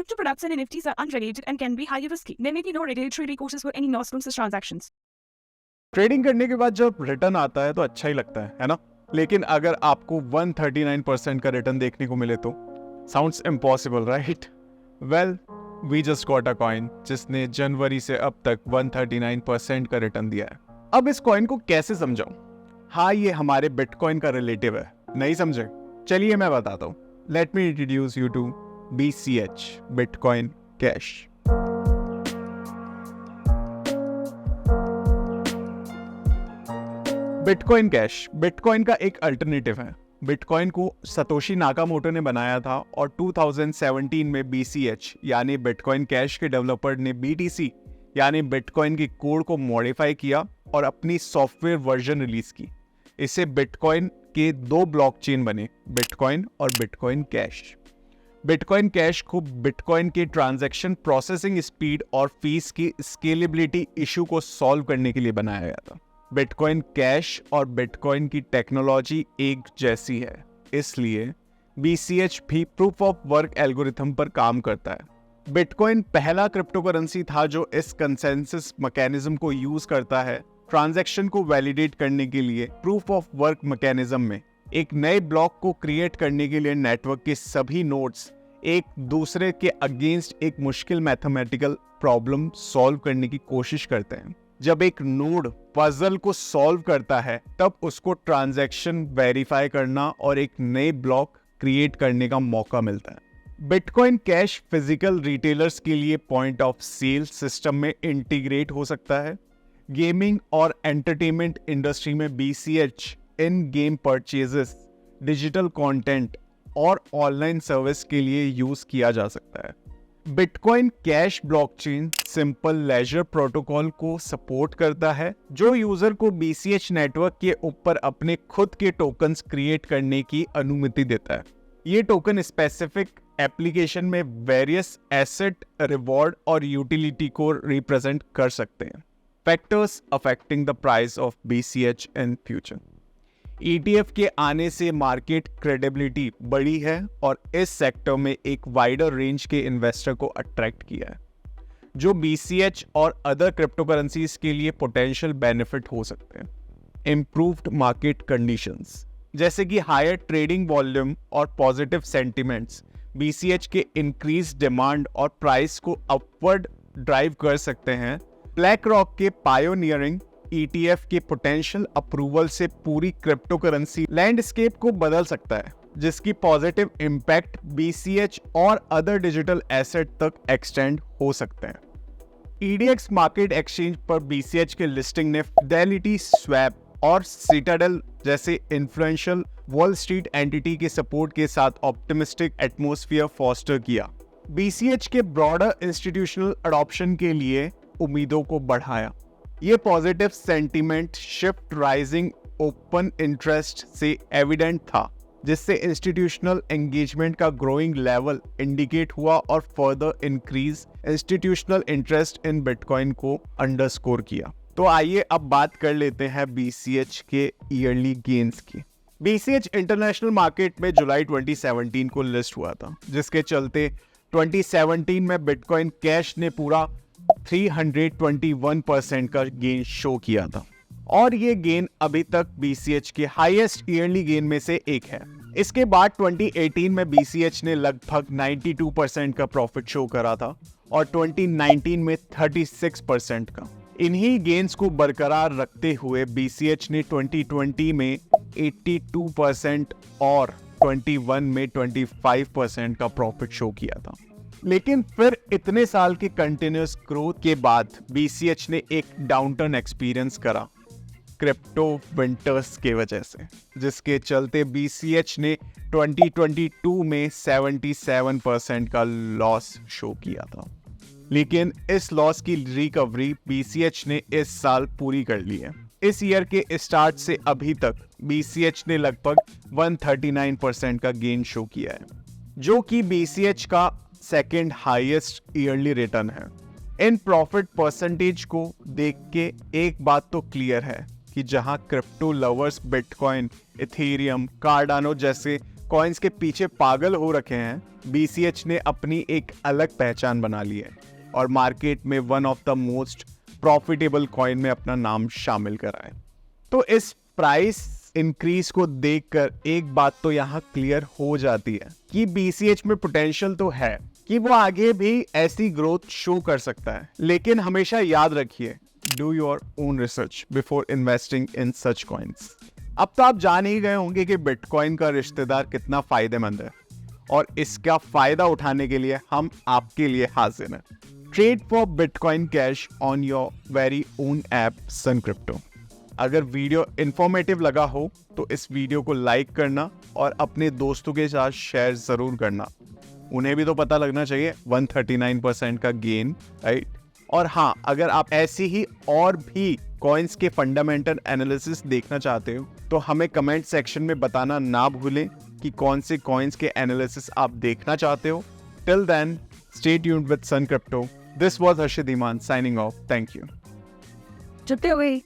Crypto products and NFTs are unregulated and can be highly risky. There may be no regulatory recourses for any loss from such transactions. Trading करने के बाद जब return आता है तो अच्छा ही लगता है ना? लेकिन अगर आपको 139% का रिटर्न देखने को मिले तो sounds impossible, right? Well, we just got a coin जिसने जनवरी से अब तक 139% का रिटर्न दिया है। अब इस कॉइन को कैसे समझाऊं? हाँ, ये हमारे बिटकॉइन का रिलेटिव है। नहीं समझे? चलिए मैं बताता हूँ। Let me introduce you to BCH, bitcoin cash. Bitcoin cash bitcoin का एक अल्टरनेटिव है। बिटकॉइन को सतोशी नाकामोटो ने बनाया था और 2017 में BCH यानी बिटकॉइन कैश के डेवलपर ने BTC यानी बिटकॉइन के कोड को मॉडिफाई किया और अपनी सॉफ्टवेयर वर्जन रिलीज की। इससे बिटकॉइन के दो ब्लॉकचेन बने, बिटकॉइन और बिटकॉइन कैश। बिटकॉइन कैश को बिटकॉइन के ट्रांजैक्शन प्रोसेसिंग स्पीड और फीस की स्केलेबिलिटी इशू को सॉल्व करने के लिए बनाया गया था। बिटकॉइन कैश और बिटकॉइन की टेक्नोलॉजी एक जैसी है, इसलिए BCH भी प्रूफ ऑफ वर्क एल्गोरिथम पर काम करता है। बिटकॉइन पहला क्रिप्टो करेंसी था जो इस कंसेंसस मैकेनिज्म को यूज करता है ट्रांजैक्शन को वैलिडेट करने के लिए। प्रूफ ऑफ वर्क मैकेनिज्म में एक नए ब्लॉक को क्रिएट करने के लिए नेटवर्क के सभी नोड्स एक दूसरे के अगेंस्ट एक मुश्किल मैथमेटिकल प्रॉब्लम सॉल्व करने की कोशिश करते हैं। जब एक नोड पजल को सॉल्व करता है तब उसको ट्रांजैक्शन वेरीफाई करना और एक नए ब्लॉक क्रिएट करने का मौका मिलता है। बिटकॉइन कैश फिजिकल रिटेलर्स के लिए पॉइंट ऑफ सेल सिस्टम में इंटीग्रेट हो सकता है। गेमिंग और एंटरटेनमेंट इंडस्ट्री में BCH in game purchases, digital content और ऑनलाइन सर्विस के लिए यूज किया जा सकता है। Bitcoin cash blockchain simple ledger protocol को सपोर्ट करता है जो यूजर को BCH नेटवर्क के ऊपर अपने खुद के टोकन्स क्रिएट करने की अनुमति देता है। ये टोकन स्पेसिफिक एप्लीकेशन में वेरियस एसेट, रिवॉर्ड और यूटिलिटी को रिप्रेजेंट कर सकते हैं। Factors affecting the price of BCH in future. ETF के आने से मार्केट क्रेडिबिलिटी बढ़ी है और इस सेक्टर में एक वाइडर रेंज के इन्वेस्टर को अट्रैक्ट किया है, जो BCH और अदर क्रिप्टो करेंसीज के लिए पोटेंशियल बेनिफिट हो सकते हैं। इम्प्रूव्ड मार्केट कंडीशंस जैसे कि हायर ट्रेडिंग वॉल्यूम और पॉजिटिव सेंटिमेंट्स BCH के इंक्रीज डिमांड और प्राइस को अपवर्ड ड्राइव कर सकते हैं। ब्लैक रॉक के पायोनियरिंग ETF के पोटेंशियल अप्रूवल से पूरी क्रिप्टो करेंसी लैंडस्केप को बदल सकता है, जिसकी पॉजिटिव इंपैक्ट BCH और अदर डिजिटल एसेट तक एक्सटेंड हो सकते हैं। EDX मार्केट एक्सचेंज पर BCH के लिस्टिंग ने फिडेलिटी स्वैप और सिटाडेल जैसे इन्फ्लुएंशियल वॉल स्ट्रीट एंटिटी के सपोर्ट के साथ ऑप्टिमिस्टिक एटमॉस्फेयर फॉस्टर किया। BCH के ब्रॉडर इंस्टीट्यूशनल अडॉप्शन के लिए उम्मीदों को बढ़ाया। ये positive sentiment shift rising open interest से एविडेंट था, जिससे इंस्टीट्यूशनल एंगेजमेंट का ग्रोइंग लेवल इंडिकेट हुआ और further increase institutional interest in bitcoin को अंडरस्कोर किया। तो आइए अब बात कर लेते हैं BCH के ईयरली गेन्स की। BCH इंटरनेशनल मार्केट में जुलाई 2017 को लिस्ट हुआ था, जिसके चलते 2017 में बिटकॉइन कैश ने पूरा 321% का गेन शो किया था और ये गेन अभी तक BCH के हाईएस्ट ईयरली गेन में से एक है। इसके बाद 2018 में BCH ने लगभग 92% का प्रॉफिट शो करा था और 2019 में 36% का। इन्हीं गेन्स को बरकरार रखते हुए BCH ने 2020 में 82% और 21 में 25% का प्रॉफिट शो किया था। लेकिन फिर इतने साल के कंटिन्यूअस ग्रोथ के बाद BCH ने एक डाउनटर्न एक्सपीरियंस करा क्रिप्टो विंटर्स के वजह से, जिसके चलते BCH ने 2022 में 77% का लॉस शो किया था। लेकिन इस लॉस की रिकवरी BCH ने इस साल पूरी कर ली है। इस ईयर के स्टार्ट से अभी तक BCH ने लगभग 139% का गेन शो किया है, जो कि BCH का सेकेंड हाईएस्ट ईयरली रिटर्न है। इन प्रॉफिट परसेंटेज को देख के एक बात तो क्लियर है कि जहां crypto lovers bitcoin, Ethereum, Cardano जैसे कॉइन्स के पीछे पागल हो रखे हैं, BCH ने अपनी एक अलग पहचान बना ली है और मार्केट में one of the most profitable coin में अपना नाम शामिल करा है। तो इस प्राइस इंक्रीज को देखकर एक बात तो यहाँ क्लियर हो जाती है कि BCH में पोटेंशियल तो है कि वो आगे भी ऐसी ग्रोथ शो कर सकता है, लेकिन हमेशा याद रखिए, do your own research before investing in such coins. अब तो आप जान ही गए होंगे कि बिटकॉइन का रिश्तेदार कितना फायदेमंद है और इसका फायदा उठाने के लिए हम आपके लिए हाजिर हैं। Trade for bitcoin cash on your very own app Sun Crypto. अगर वीडियो इंफॉर्मेटिव लगा हो तो इस वीडियो को लाइक करना और अपने दोस्तों के साथ शेयर जरूर करना। उन्हें भी तो पता लगना चाहिए 139% का गेन, राइट। और हाँ, अगर आप ऐसी ही और भी कॉइन्स के फंडामेंटल एनालिसिस देखना चाहते हो तो हमें कमेंट सेक्शन में बताना ना भूलें कि कौन से कॉइन्स के एनालिसिस आप देखना चाहते हो। Till then, stay tuned with Sun Crypto. This was Harshit Iman signing off. Thank you. जुड़ते हुए